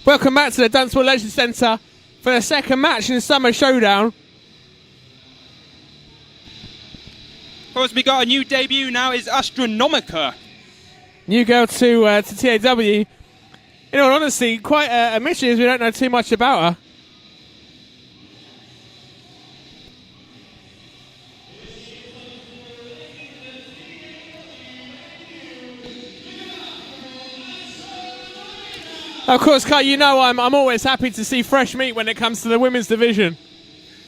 Welcome back to the Dunstable Leisure Centre for the second match in the Summer Showdown. Of course, we got a new debut now, is Astronomica. New girl to TAW. In all honesty, quite a mystery as we don't know too much about her. Of course, Kai, you know I'm always happy to see fresh meat when it comes to the women's division.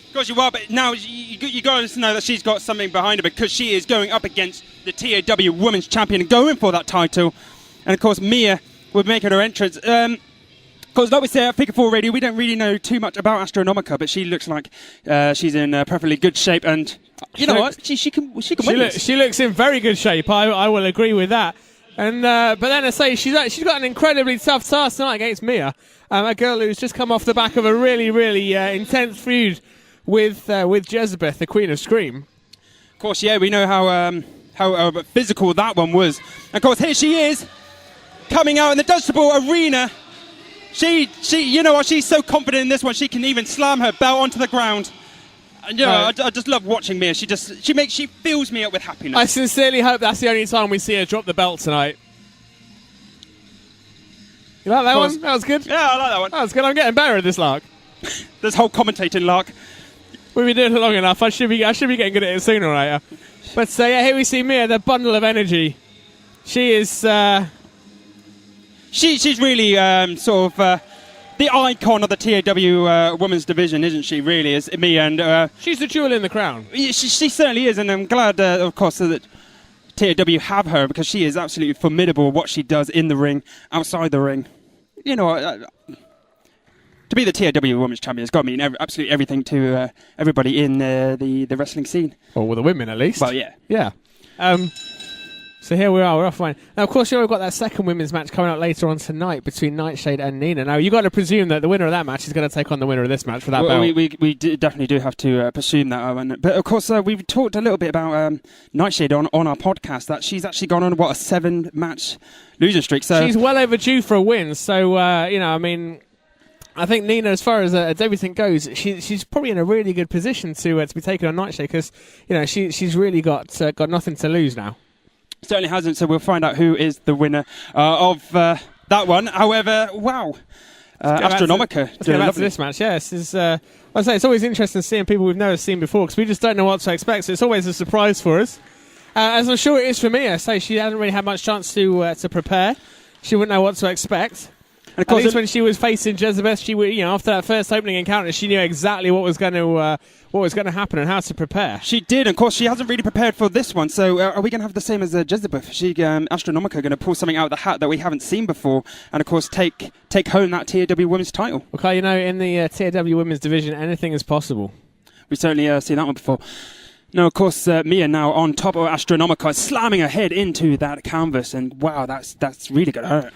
Of course you are, but now you got to know that she's got something behind her because she is going up against the TAW Women's Champion and going for that title. And of course, Mia would make her entrance. Of course, like we say at Figure 4 Radio, we don't really know too much about Astronomica, but she looks like she's in perfectly good shape. And you know what? She can win this. She looks in very good shape. I will agree with that. And but then I say she's got an incredibly tough task tonight against Mia, a girl who's just come off the back of a really intense feud with Jezebeth, the Queen of Scream. Of course, yeah, we know how physical that one was. And of course, here she is coming out in the Dunstable arena. She, you know what? She's so confident in this one. She can even slam her belt onto the ground. And, you know, I just love watching Mia. She fills me up with happiness. I sincerely hope that's the only time we see her drop the belt tonight. You like that one? That was good. Yeah, I like that one. That was good. I'm getting better at this lark. This whole commentating lark. We've been doing it long enough. I should be getting good at it sooner or later. But yeah, here we see Mia, the bundle of energy. She is. She's really sort of. The icon of the TAW women's division, isn't she, really, is Mia. And she's the jewel in the crown. She certainly is, and I'm glad, of course, that TAW have her, because she is absolutely formidable what she does in the ring, outside the ring. You know, to be the TAW Women's Champion, it's got to mean absolutely everything to everybody in the wrestling scene. Or well, the women, at least. Well, yeah. Yeah. So here we are, we're off line. Now, of course, we've got that second women's match coming up later on tonight between Nightshade and Nina. Now, you've got to presume that the winner of that match is going to take on the winner of this match for that belt. We definitely do have to presume that, Owen. But, of course, we've talked a little bit about Nightshade on our podcast, that she's actually gone on, a 7-match losing streak. So she's well overdue for a win. So, I mean, I think Nina, as far as everything goes, she's probably in a really good position to be taking on Nightshade because, she's really got nothing to lose now. Certainly hasn't, so we'll find out who is the winner of that one. However, wow, Astronomica. Let's get back to this match. Yes, I say it's always interesting seeing people we've never seen before because we just don't know what to expect. So it's always a surprise for us, as I'm sure it is for me. I say she hasn't really had much chance to prepare. She wouldn't know what to expect. And of course, at least when she was facing Jezebeth, she would, after that first opening encounter, she knew exactly what was going to happen and how to prepare. She did. Of course, she hasn't really prepared for this one. So, are we going to have the same as Jezebeth? Astronomica going to pull something out of the hat that we haven't seen before, and of course, take home that TAW Women's title. Okay, in the TAW Women's division, anything is possible. We've certainly seen that one before. No, of course, Mia now on top of Astronomica, slamming her head into that canvas, and wow, that's really going to hurt.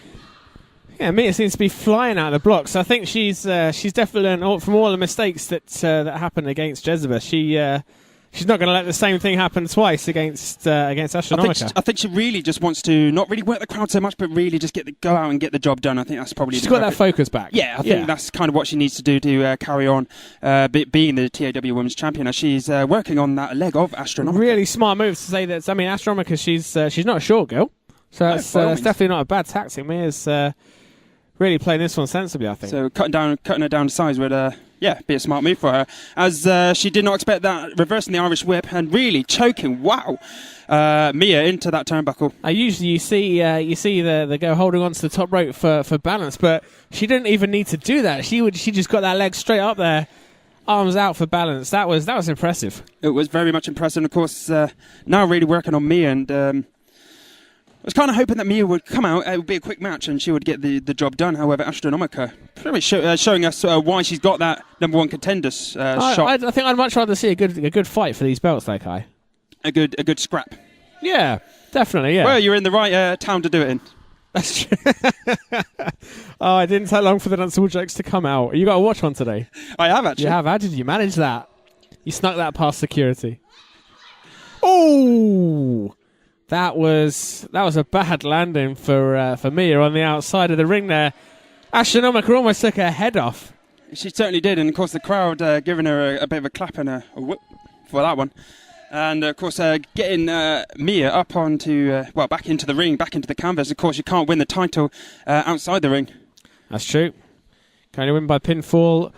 Yeah, Mia seems to be flying out of the blocks. I think she's definitely learned from all the mistakes that happened against Jezebeth. She's not going to let the same thing happen twice against Astronomica. I think she really just wants to not really work the crowd so much, but really just go out and get the job done. I think that's probably she's got that focus back. Yeah, I think that's kind of what she needs to do to carry on being the TAW Women's Champion. As she's working on that leg of Astronomica. Really smart move to say that. I mean, Astronomica, she's not a short girl, so that's definitely not a bad tactic. Mia's really playing this one sensibly, I think. So cutting her down to size would, be a smart move for her. As she did not expect that, reversing the Irish whip and really choking, Mia into that turnbuckle. Usually you see the girl holding on to the top rope for balance, but she didn't even need to do that. She just got that leg straight up there, arms out for balance. That was impressive. It was very much impressive. And of course, now really working on Mia and. I was kind of hoping that Mia would come out, it would be a quick match and she would get the job done. However, Astronomica pretty much showing us why she's got that number one contenders shot. I think I'd much rather see a good fight for these belts, like a good scrap. Yeah, definitely, yeah. Well, you're in the right town to do it in. That's true. Oh, it didn't take long for the Dunstable jokes to come out. You got a watch on today? I have, actually. You have? How did you manage that? You snuck that past security. Oh! That was a bad landing for Mia on the outside of the ring there. Astronomica almost took her head off. She certainly did, and of course the crowd giving her a bit of a clap and a whoop for that one. And of course getting Mia up onto, back into the ring, back into the canvas. Of course you can't win the title outside the ring. That's true. Can you win by pinfall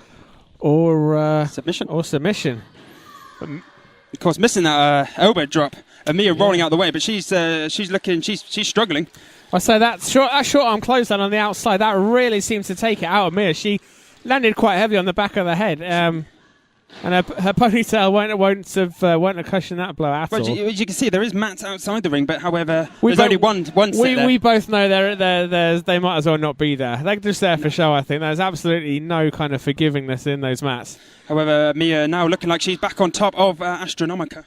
or submission? Or submission. Of course, missing that elbow drop. Mia rolling out the way, but she's struggling. I say that short arm clothesline on the outside, that really seems to take it out of Mia. She landed quite heavy on the back of the head, and her ponytail won't have cushioned that blow at all. As you can see, there is mats outside the ring, but however, there's only one set there. We both know they might as well not be there. They're just there for show, I think. There's absolutely no kind of forgivingness in those mats. However, Mia now looking like she's back on top of Astronomica.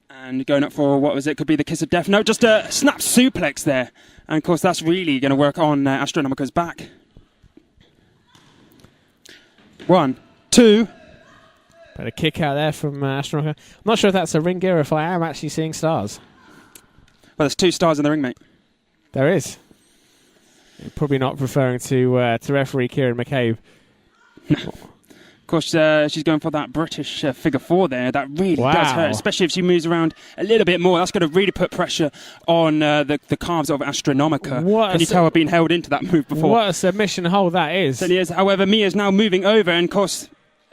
And going up for, could be the kiss of death. No, just a snap suplex there. And of course, that's really going to work on Astronomica's back. 1, 2. But a kick out there from Astronomica. I'm not sure if that's a ring gear or if I am actually seeing stars. Well, there's 2 stars in the ring, mate. There is. You're probably not referring to referee Kieran McCabe. Of course, she's going for that British figure 4 there. That really does hurt, especially if she moves around a little bit more. That's going to really put pressure on the calves of Astronomica. Can you tell her being held into that move before? What a submission hold that is. Certainly is. However, Mia's now moving over, and of course,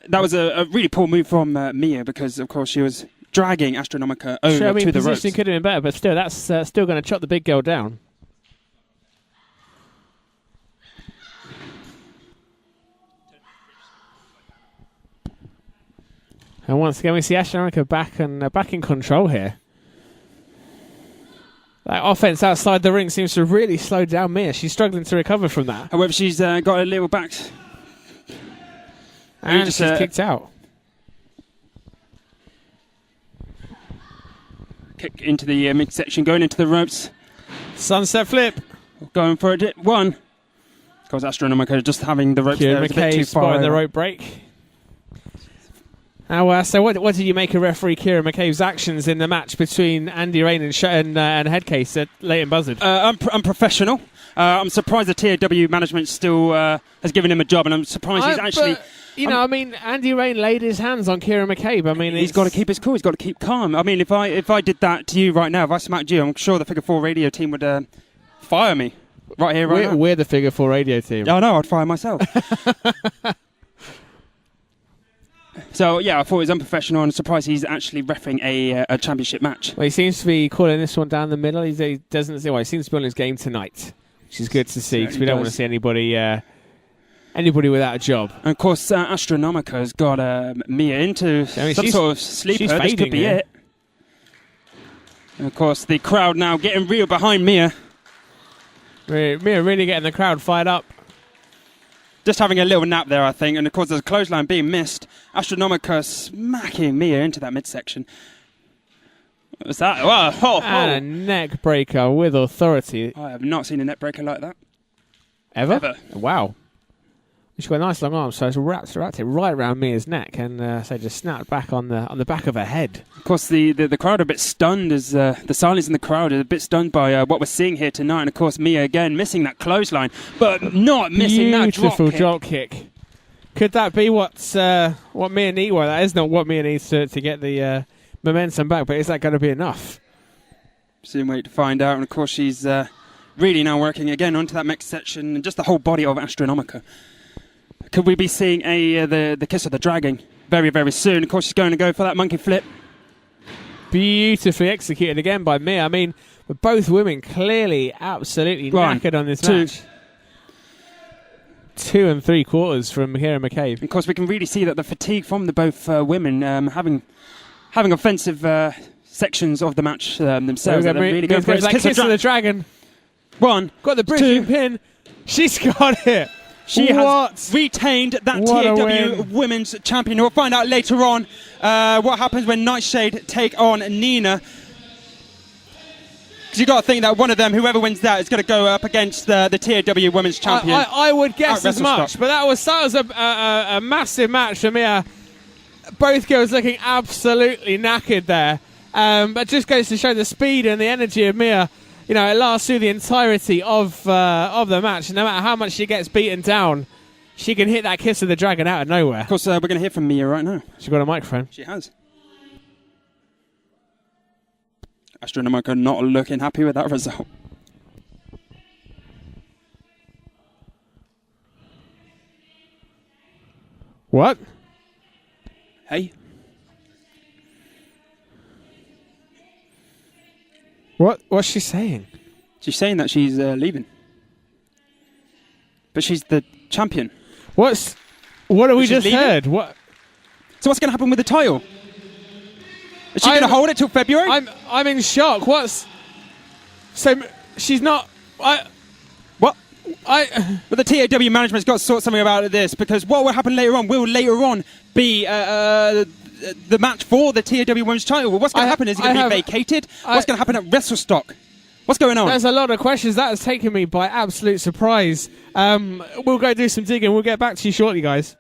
that was a really poor move from Mia because, of course, she was dragging Astronomica over to the ropes. Positioning could have been better, but still, that's still going to chop the big girl down. And once again, we see Astronomica back in control here. That offense outside the ring seems to really slow down Mia. She's struggling to recover from that. However, she's got a little back. And she's kicked out. Kick into the midsection, going into the ropes. Sunset flip. Going for it. 1. Of course, Astronomica just having the ropes Kieran there. It's a bit too far. the rope break. Now, so what did you make of referee Kieran McCabe's actions in the match between Andy Rain and Headcase at Leighton Buzzard? Unprofessional. I'm surprised the TAW management still has given him a job, and I'm surprised he's actually... Andy Rain laid his hands on Kieran McCabe. He's got to keep his cool. He's got to keep calm. I mean, if I did that to you right now, if I smacked you, I'm sure the Figure 4 radio team would fire me right here, right now. We're the Figure 4 radio team. I know, I'd fire myself. So, yeah, I thought it was unprofessional, and I'm surprised he's actually reffing a championship match. Well, he seems to be calling this one down the middle. He seems to be on his game tonight, which is good to see, because we don't want to see anybody without a job. And, of course, Astronomica has got Mia into some sort of sleeper. This could be it. And, of course, the crowd now getting real behind Mia. Mia really getting the crowd fired up. Just having a little nap there, I think. And, of course, there's a clothesline being missed. Astronomica smacking Mia into that midsection. What was that? And a neck breaker with authority. I have not seen a neck breaker like that. Ever? Wow. She's got a nice long arm, so it's wrapped it right around Mia's neck, and so just snapped back on the back of her head. Of course, the crowd are a bit stunned, as the silence in the crowd is a bit stunned by what we're seeing here tonight. And of course, Mia again missing that clothesline, but not missing that drop kick. Could that be what Mia needs? Well, that is not what Mia needs to get the momentum back, but is that going to be enough? Soon wait to find out. And of course, she's really now working again onto that next section and just the whole body of Astronomica. Could we be seeing the kiss of the dragon very, very soon? Of course, she's going to go for that monkey flip. Beautifully executed again by Mia. I mean, both women clearly absolutely knackered on this match. 2 3/4 from Kieran McCabe. Of course, we can really see that the fatigue from the both women having offensive sections of the match themselves. They're really going for it. Kiss of the dragon. 1. Got the bridging pin. She's got it. She has retained that TAW Women's Champion. We'll find out later on what happens when Nightshade take on Nina. Because you've got to think that one of them, whoever wins that, is going to go up against the TAW Women's Champion. I would guess as much, but that was a massive match for Mia. Both girls looking absolutely knackered there. But just goes to show the speed and the energy of Mia. you know, it lasts through the entirety of the match. No matter how much she gets beaten down, she can hit that kiss of the dragon out of nowhere. Of course, we're going to hear from Mia right now. She's got a microphone. She has. Astronimica not looking happy with that result. What? Hey. What's she saying? She's saying that she's leaving. But she's the champion. What have we just leaving? heard? What? So what's going to happen with the title? Is she going to hold it till February? I'm in shock. So she's not. But the TAW management's got to sort something about this, because what will happen later on will later on be the match for the TAW Women's title. Well, what's going to happen? Is it going to be vacated? What's going to happen at WrestleStock? What's going on? There's a lot of questions. That has taken me by absolute surprise. We'll go do some digging. We'll get back to you shortly, guys.